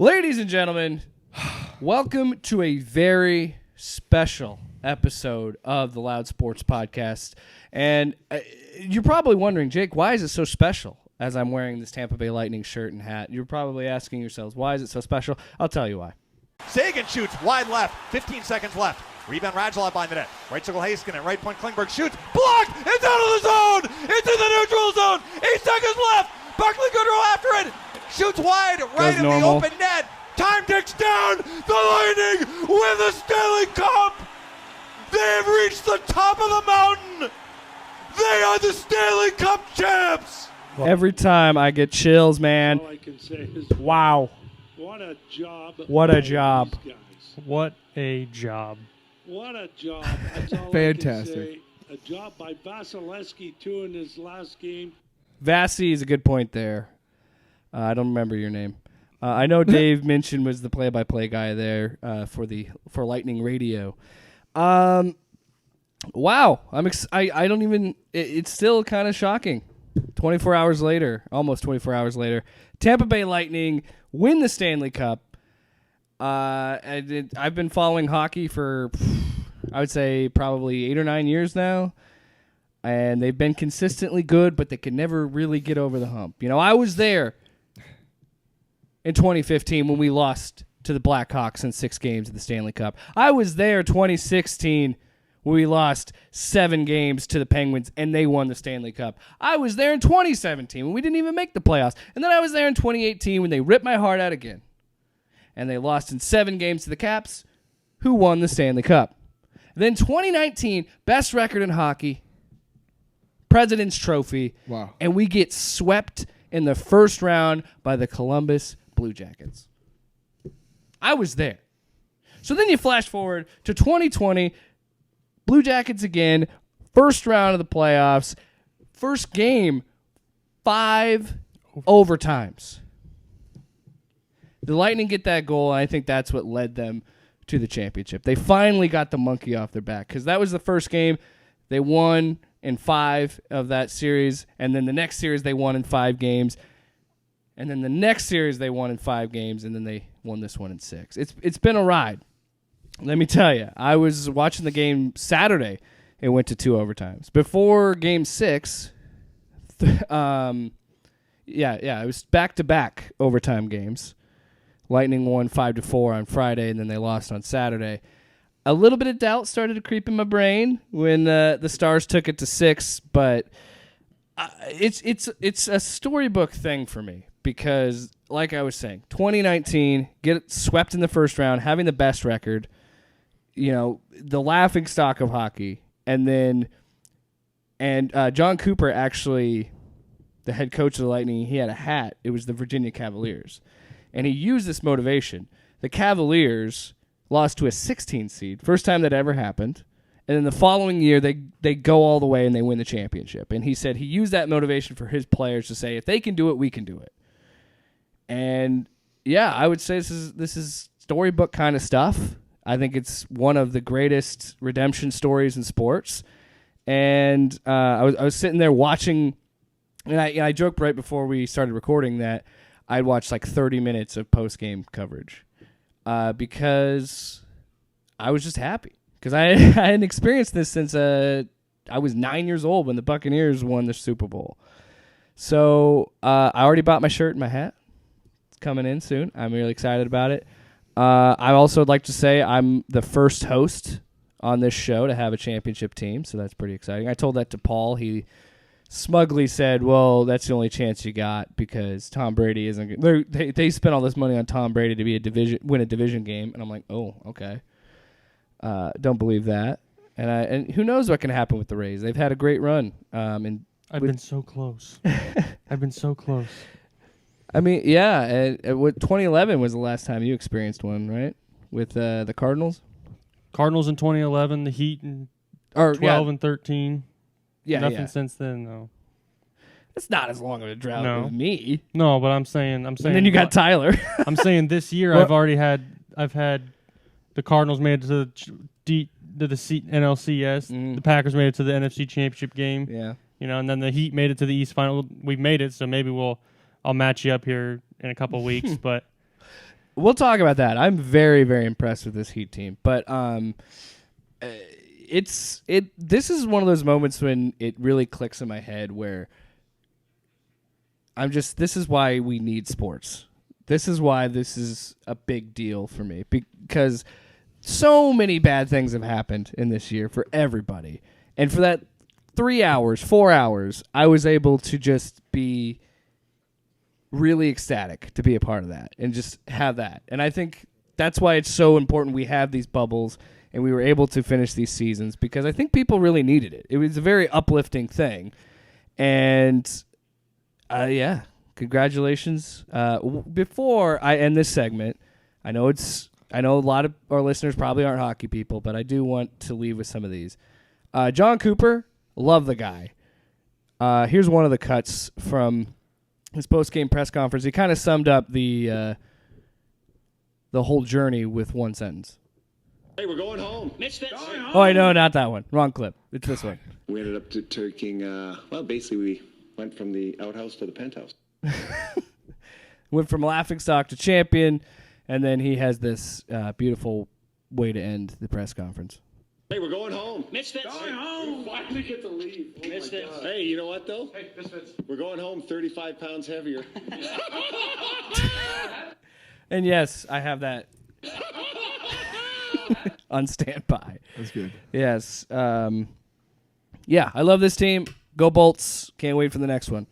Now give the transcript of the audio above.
Ladies and gentlemen, welcome to a very special episode of the Loud Sports Podcast. And you're probably wondering, Jake, why is it so special as I'm wearing this Tampa Bay Lightning shirt and hat? You're probably asking yourselves, why is it so special? I'll tell you why. Sagan shoots wide left, 15 seconds left. Rebound Radulov behind the net. Right circle Heiskanen, right point Klingberg shoots. Blocked! It's out of the zone! It's in the neutral zone! 8 seconds left! Barkley Goodrow after it! Shoots wide, right in the open net! Time ticks down! The Lightning win the Stanley Cup! They have reached the top of the mountain! They are the Stanley Cup champs! Every time I get chills, man. All I can say is, Wow. what a job. What a job. These guys. What a job. What a job. That's all Fantastic. I can say. A job by Vasilevsky, too, in his last game. Vasi is a good point there. I don't remember your name. I know Dave Minchin was the play-by-play guy there for Lightning Radio. Wow, I don't even. It's still kind of shocking. 24 hours later, almost 24 hours later, Tampa Bay Lightning win the Stanley Cup. I've been following hockey for, I would say, probably 8 or 9 years now. And they've been consistently good, but they can never really get over the hump. You know, I was there in 2015 when we lost to the Blackhawks in 6 games of the Stanley Cup. I was there 2016 when we lost 7 games to the Penguins and they won the Stanley Cup. I was there in 2017 when we didn't even make the playoffs. And then I was there in 2018 when they ripped my heart out again. And they lost in 7 games to the Caps, who won the Stanley Cup. Then 2019, best record in hockey, President's Trophy, Wow. and we get swept in the first round by the Columbus Blue Jackets. I was there. So then you flash forward to 2020, Blue Jackets again, first round of the playoffs, first game, 5 overtimes. The Lightning get that goal, and I think that's what led them to the championship. They finally got the monkey off their back because that was the first game. They won in 5 of that series, and then the next series they won in 5 games, and then the next series they won in 5 games, and then they won this one in 6. It's been a ride. Let me tell you, I was watching the game Saturday. It went to 2 overtimes. Before Game 6, it was back-to-back overtime games. Lightning won 5-4 on Friday, and then they lost on Saturday. A little bit of doubt started to creep in my brain when the Stars took it to 6, but it's a storybook thing for me because, like I was saying, 2019, get swept in the first round, having the best record, you know, the laughing stock of hockey, and John Cooper actually, the head coach of the Lightning, he had a hat. It was the Virginia Cavaliers, and he used this motivation. The Cavaliers lost to a 16 seed, first time that ever happened. And then the following year, they go all the way and they win the championship. And he said he used that motivation for his players to say, if they can do it, we can do it. And yeah, I would say this is storybook kind of stuff. I think it's one of the greatest redemption stories in sports. And I was sitting there watching, and I joked right before we started recording that I'd watched like 30 minutes of post-game coverage. Because I was just happy. Because I hadn't experienced this since I was 9 years old when the Buccaneers won the Super Bowl. So I already bought my shirt and my hat. It's coming in soon. I'm really excited about it. I also would like to say I'm the first host on this show to have a championship team, so that's pretty exciting. I told that to Paul. He smugly said, well, that's the only chance you got because Tom Brady isn't good. They spent all this money on Tom Brady to win a division game, and I'm like, oh, okay. Don't believe that. And who knows what can happen with the Rays. They've had a great run. I've been so close. I've been so close. I mean, yeah, 2011 was the last time you experienced one, right? With the Cardinals? Cardinals in 2011, the Heat in 12 and 13. Yeah, Nothing since then, though. It's not as long of a drought as me. No, but I'm saying. And then you got Tyler. I'm saying this year I've had the Cardinals made it to the NLCS. The Packers made it to the NFC Championship game. Yeah. You know, and then the Heat made it to the East Final. We've made it, so maybe I'll match you up here in a couple of weeks. But we'll talk about that. I'm very, very impressed with this Heat team. But this is one of those moments when it really clicks in my head where this is why we need sports. This is why this is a big deal for me, because so many bad things have happened in this year for everybody. And for that 3 hours, 4 hours, I was able to just be really ecstatic to be a part of that and just have that. And I think that's why it's so important we have these bubbles and we were able to finish these seasons, because I think people really needed it. It was a very uplifting thing. And, yeah, congratulations. Before I end this segment, I know a lot of our listeners probably aren't hockey people, but I do want to leave with some of these. John Cooper, love the guy. Here's one of the cuts from his post-game press conference. He kind of summed up the whole journey with one sentence. Hey, we're going home. Oh, no, not that one. Wrong clip. It's this one. We ended up taking, basically we went from the outhouse to the penthouse. Went from laughingstock to champion, and then he has this beautiful way to end the press conference. Hey, we're going home. Misfits. Going home. We finally get to leave. Oh Misfits. hey, you know what, though? Hey, Misfits. We're going home 35 pounds heavier. And yes, I have that on standby. That's good. Yes. Yeah, I love this team. Go Bolts. Can't wait for the next one.